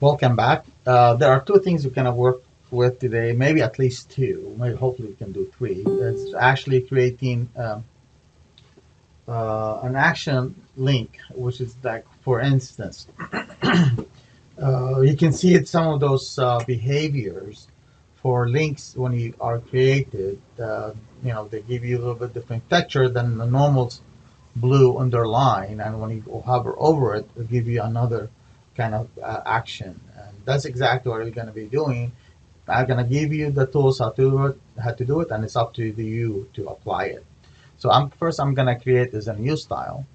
Welcome back. There are two things we're going to work with today, maybe at least two. Maybe hopefully we can do three. It's actually creating an action link, which is like, for instance, you can see it, some of those behaviors for links when you are created. They give you a little bit different texture than the normal blue underline, and when you hover over it, it'll give you another kind of action. And that's exactly what we're going to be doing. I'm going to give you the tools how to do it, and it's up to you to apply it. So I'm going to create as a new style.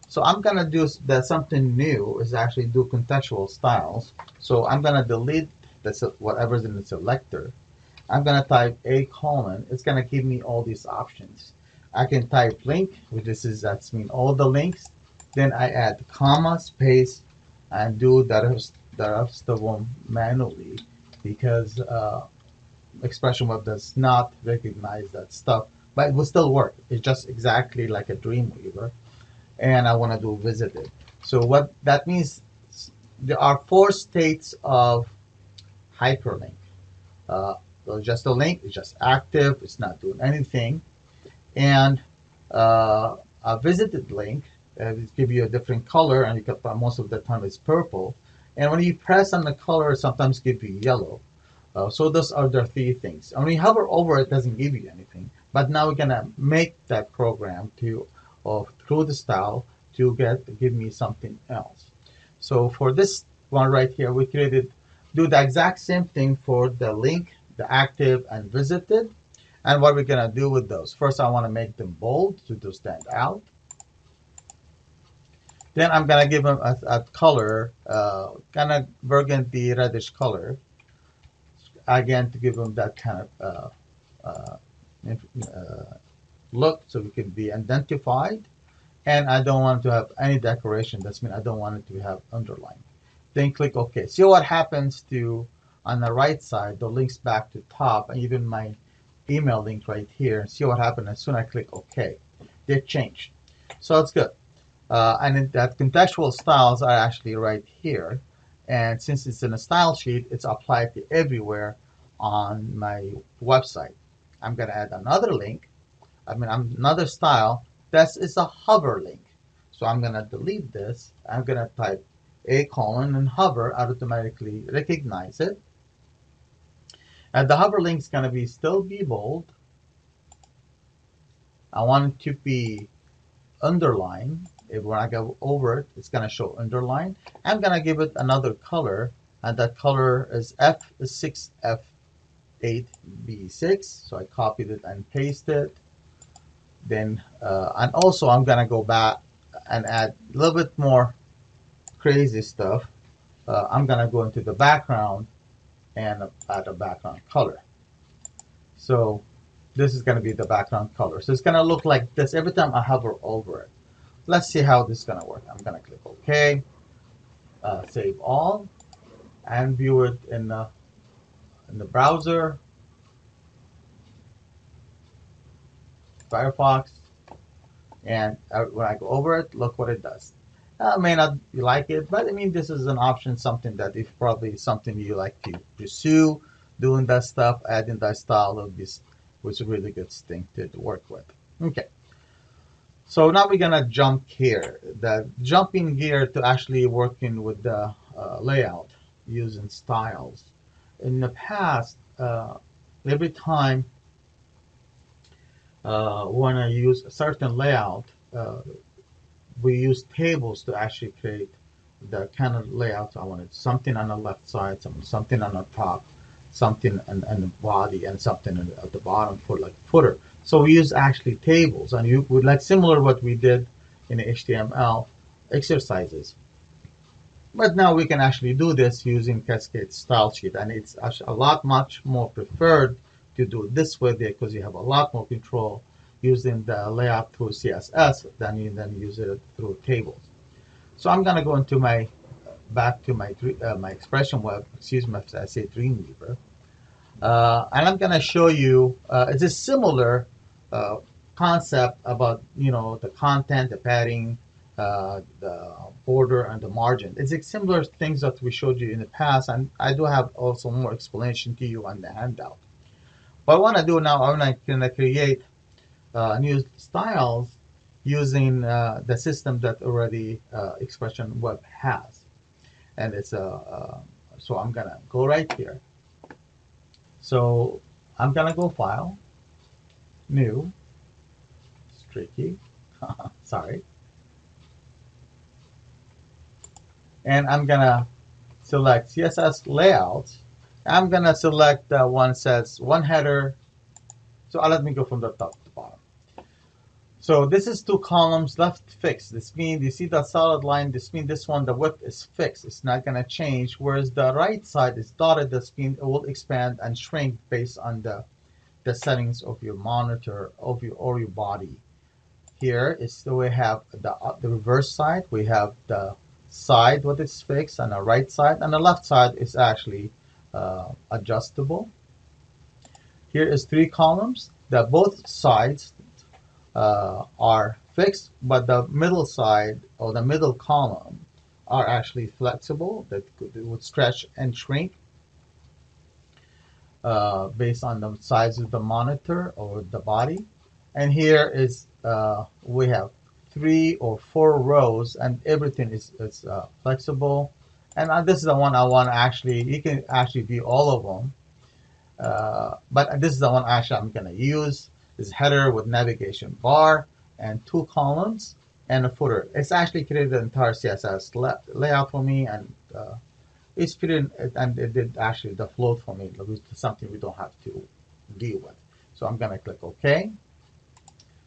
So I'm going to do that something new is actually do contextual styles. So I'm going to delete whatever's in the selector. I'm going to type a colon. It's going to give me all these options. I can type link, which that's mean all the links. Then I add comma, space, and do the rest of them manually because Expression Web does not recognize that stuff, but it will still work. It's just exactly like a Dreamweaver, and I want to do visited. So what that means, there are four states of hyperlink. Uh, so just a link, it's just active, it's not doing anything. And a visited link, it give you a different color, and you can, most of the time it's purple. And when you press on the color, it sometimes give you yellow. So those are the three things. And when you hover over it, doesn't give you anything. But now we're gonna make that program through the style to give me something else. So for this one right here, we do the exact same thing for the link, the active, and visited. And what we're gonna do with those? First, I want to make them bold to stand out. Then I'm gonna give them a color, kind of burgundy reddish color. Again, to give them that kind of look, so we can be identified. And I don't want to have any decoration. That's mean I don't want it to have underline. Then click OK. See what happens to on the right side, the links back to top, and even my email link right here. See what happened as soon as I click OK. They changed. So it's good. And that contextual styles are actually right here. And since it's in a style sheet, it's applied to everywhere on my website. I'm going to add another link. Another style. This is a hover link. So I'm going to delete this. I'm going to type a colon and hover, automatically recognize it. And the hover link is going to still be bold. I want it to be underlined. When I go over it, it's going to show underline. I'm going to give it another color, and that color is F6F8B6. So I copied it and pasted it. Then, and also I'm going to go back and add a little bit more crazy stuff. I'm going to go into the background and add a background color. So this is going to be the background color. So it's going to look like this every time I hover over it. Let's see how this is going to work. I'm going to click OK, save all, and view it in the browser, Firefox. And when I go over it, look what it does. I may not like it, but this is an option, something that if probably something you like to pursue, doing that stuff, adding that style would be a really good thing to work with. Okay. So now we're gonna jump here. The jumping here to actually working with the layout using styles. In the past, every time when I use a certain layout, we use tables to actually create the kind of layout I wanted. Something on the left side, something on the top, something on the body, and something at the bottom for like footer. So we use actually tables, and you would like similar what we did in the HTML exercises. But now we can actually do this using Cascade Style Sheet, and it's actually much more preferred to do it this way because you have a lot more control using the layout through CSS than you use it through tables. So I'm going to go into back to my Expression Web, excuse me if I say Dreamweaver. And I'm going to show you, it's a similar concept about, the content, the padding, the border and the margin. It's similar things that we showed you in the past, and I do have also more explanation to you on the handout. What I want to do now, I want to create new styles using the system that already Expression Web has. And it's so I'm gonna go right here. So I'm gonna go File, New, it's tricky, sorry. And I'm gonna select CSS Layout. I'm gonna select the one that says one header. So let me go from the top to bottom. So this is 2 columns left fixed. This means you see that solid line. This means this one, the width is fixed. It's not going to change. Whereas the right side is dotted. This means it will expand and shrink based on the settings of your monitor or your body. Here is the we have the reverse side. We have the side what is fixed on the right side, and the left side is actually adjustable. Here is 3 columns. That both sides are fixed, but the middle side or the middle column are actually flexible, that would stretch and shrink based on the size of the monitor or the body. And here is we have 3 or 4 rows, and everything is flexible. And this is the one I want to actually, you can actually view all of them. But this is the one actually I'm going to use. This header with navigation bar and 2 columns and a footer. It's actually created the entire CSS layout for me, and it's pretty, and it did actually the float for me, which is something we don't have to deal with. So I'm going to click OK.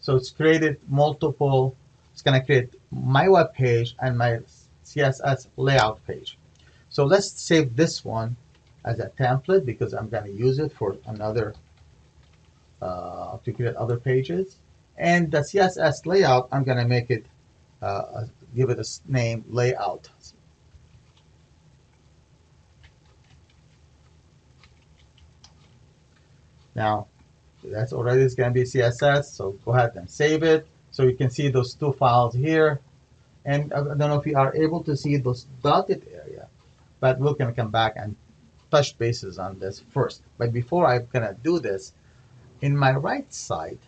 So it's created multiple, it's going to create my web page and my CSS layout page. So let's save this one as a template because I'm going to use it for another to create other pages. And the CSS layout, I'm going to make it give it a name layout. Now that's already is going to be CSS, so go ahead and save it. So you can see those 2 files here, and I don't know if you are able to see those dotted area, but we're going to come back and touch bases on this first. But before I'm going to do this, in my right side,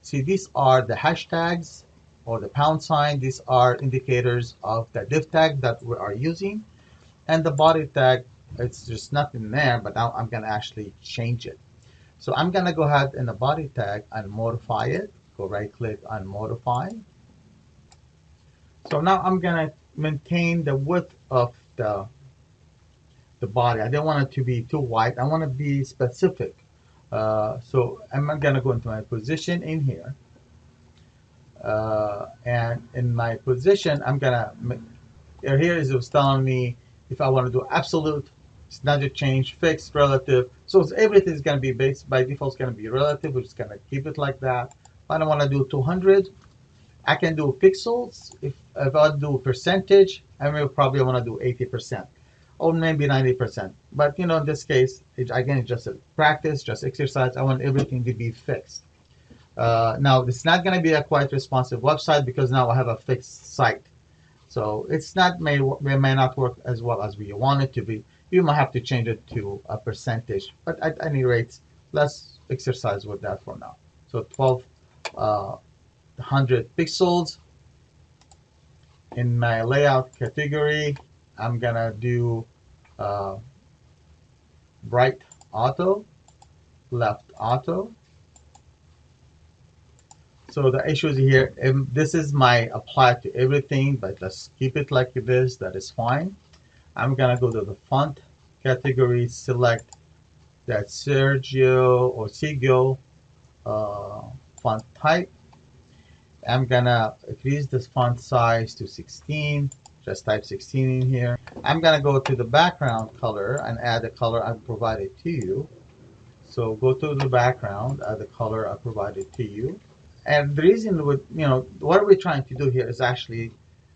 see these are the hashtags or the #. These are indicators of the div tag that we are using. And the body tag, it's just nothing there, but now I'm going to actually change it. So I'm going to go ahead in the body tag and modify it. Go right click on modify. So now I'm going to maintain the width of the body. I don't want it to be too wide. I want to be specific. So I'm going to go into my position in here. And in my position, I'm going to, here is it's telling me if I want to do absolute, standard change, fixed, relative. So everything is going to be based, by default, it's going to be relative. We're just going to keep it like that. If I don't want to do 200, I can do pixels. If I do percentage, I will probably want to do 80%. Or maybe 90%. But you know, in this case, again, it's just a practice, just exercise. I want everything to be fixed. Now, it's not going to be a quite responsive website because now I have a fixed site. So it's not may not work as well as we want it to be. You might have to change it to a percentage. But at any rate, let's exercise with that for now. So 1200 pixels. In my layout category, I'm gonna do right auto, left auto. So the issues here, this is my apply to everything, but let's keep it like this. That is fine. I'm gonna go to the font category, select that Sergio or Sigio font type. I'm gonna increase this font size to 16. Just type 16 in here. I'm gonna go to the background color and add the color I provided to you. So go to the background, add the color I provided to you. And the reason with, you know, what we're trying to do here is actually,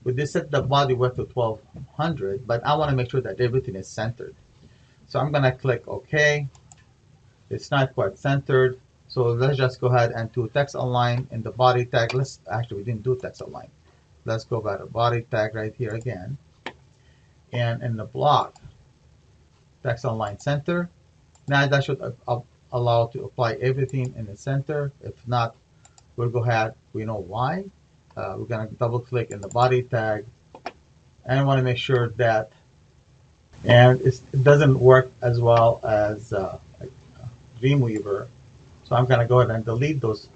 we just set the body width to 1200, but I want to make sure that everything is centered. So I'm gonna click OK. It's not quite centered. So let's just go ahead and do text align in the body tag. We didn't do text align. let's go by the body tag right here again. And in the block, text align center. Now that should allow to apply everything in the center. If not, we'll go ahead. We know why. We're going to double click in the body tag, and I want to make sure that, and it doesn't work as well as Dreamweaver. So I'm going to go ahead and delete those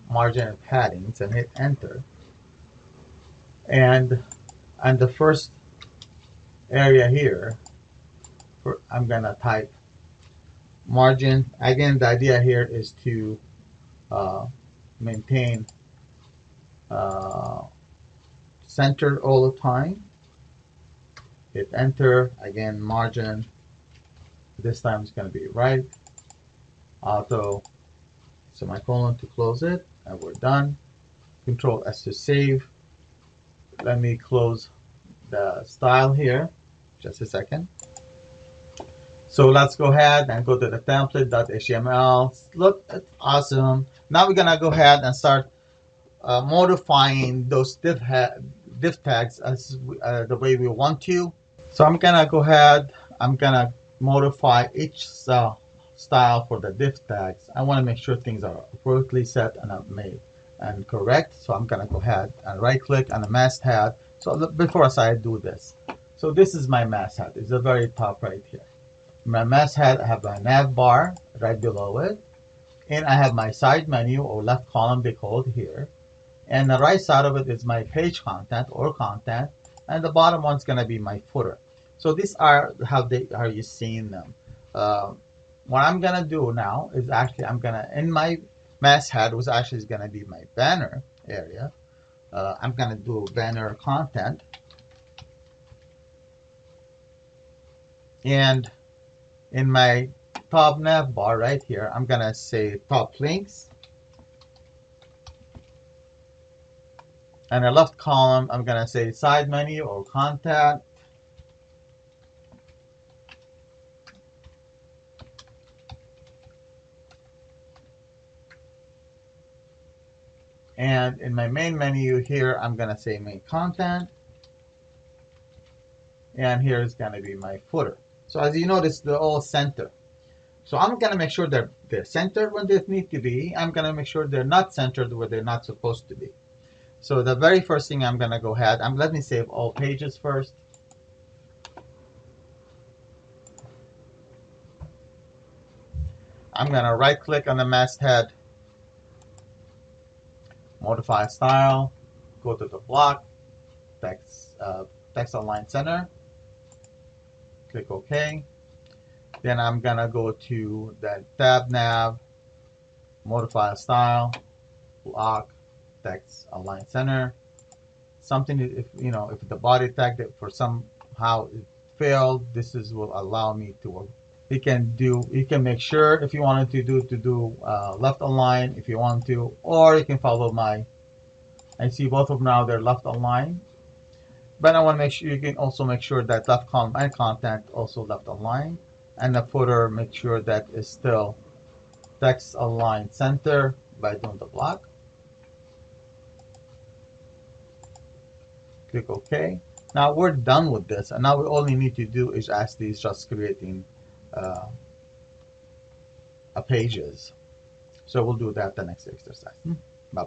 margin and paddings and hit enter. And the first area here, I'm going to type margin. Again, the idea here is to maintain center all the time. Hit enter. Again, margin. This time it's going to be right. Auto semicolon to close it, and we're done. Control S to save. Let me close the style here. Just a second. So let's go ahead and go to the template.html. Look, it's awesome. Now we're gonna go ahead and start modifying those div tags as the way we want to. So I'm gonna go ahead. I'm gonna modify each style for the div tags. I want to make sure things are appropriately set and made and correct. So I'm gonna go ahead and right click on the masthead. So before I do this, so this is my masthead. It's the very top right here. My masthead, I have my nav bar right below it, and I have my side menu or left column they call it here, and the right side of it is my page content or content, and the bottom one's gonna be my footer. So these are how you seeing them. What I'm gonna do now is actually I'm gonna in my masthead was actually is gonna be my banner area. I'm gonna do banner content, and in my top nav bar right here, I'm gonna say top links, and the left column I'm gonna say side menu or content. And in my main menu here, I'm going to say main content. And here is going to be my footer. So as you notice, they're all center. So I'm going to make sure they're centered when they need to be. I'm going to make sure they're not centered where they're not supposed to be. So the very first thing I'm going to go ahead, let me save all pages first. I'm going to right click on the masthead, modify style, go to the block, text align center, click OK. Then I'm gonna go to the tab nav, modify style, block, text align center. Something if the body tag that for somehow it failed, this will allow me to work. You can make sure if you wanted to do left align if you want to, or you can follow I see both of them now they're left align. But I want to make sure you can also make sure that left column and content also left align, and the footer make sure that is still text align center by doing the block. Click OK. Now we're done with this, and now we only need to do is actually just creating pages. So we'll do that the next exercise. Bye.